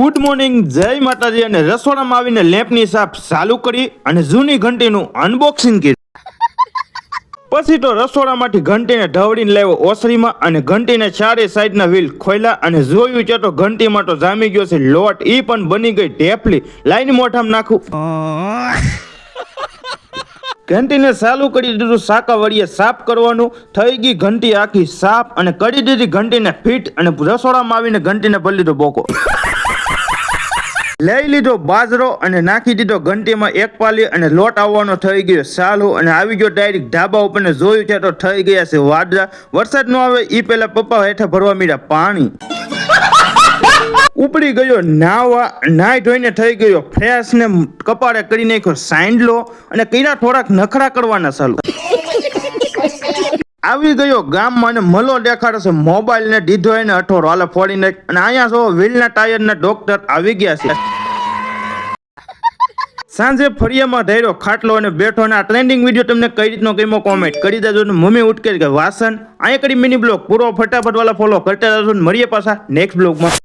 Good morning, જય માતાજી. અને રસોડામાં આવીને લેમ્પની સાપ ચાલુ કરી અને જૂની ઘંટીનું અનબોક્સિંગ કર્યું. પછી તો રસોડામાંથી ઘંટીને ઢવડીને લાવ્યો ઓસરીમાં અને ઘંટીને ચારે સાઈડના વ્હીલ ખોલ્યા અને જોયું છે તો ઘંટીમાં તો જામી ગયો છે લોટ. ઈ પણ બની ગઈ ઢેફલી. લાઈન મોઢામાં નાખું. ઘંટીને ચાલુ કરી દીધું, સાકા વળીએ સાફ કરવાનું. થઈ ગઈ ઘંટી આખી સાફ અને કરી દીધી ઘંટીને ફિટ અને રસોડામાં આવીને ઘંટીને ભરી લીધો બોકો. લઈ લીધો બાજરો અને નાખી દીધો ઘંટીમાં એક પાલી અને લોટ આવવાનો થઈ ગયો ચાલુ અને આવી ગયો ડાયરેક્ટ ધાબા ઉપર ને જોયું છે તો થઈ ગયા છે વાદળા. વરસાદ ન આવે ઈ પહેલા પપ્પા હેઠા ભરવા મીડ્યા પાણી. ઉપડી ગયો નાવા, નાઈ ધોઈને થઈ ગયો ફ્રેશ ને કપાળે કરી નાખ્યો સાંડલો અને કઈના થોડાક નખરા કરવાના ચાલુ. આવી ગયો ગામમાં અને મલો દેખાડે છે મોબાઈલ ને દીધો એને અઠોરો હાલે ફોડી નાખ. અને અહીંયા જો વ્હીલના ટાયરના ડોક્ટર આવી ગયા છે. સાંજે ફળિયામાં ધૈર્યો ખાટલો અને બેઠો. અને આ ટ્રેન્ડિંગ વિડીયો તમને કઈ રીતનો ગમ્યો કોમેન્ટ કરી દેજો. મમ્મી ઉઠકે કે વાસણ અહીંયા કરી મિની બ્લોગ પૂરો ફટાફટ વાળા ફોલો કરતા રહેજો. મળીએ પાછા નેક્સ્ટ બ્લોગમાં.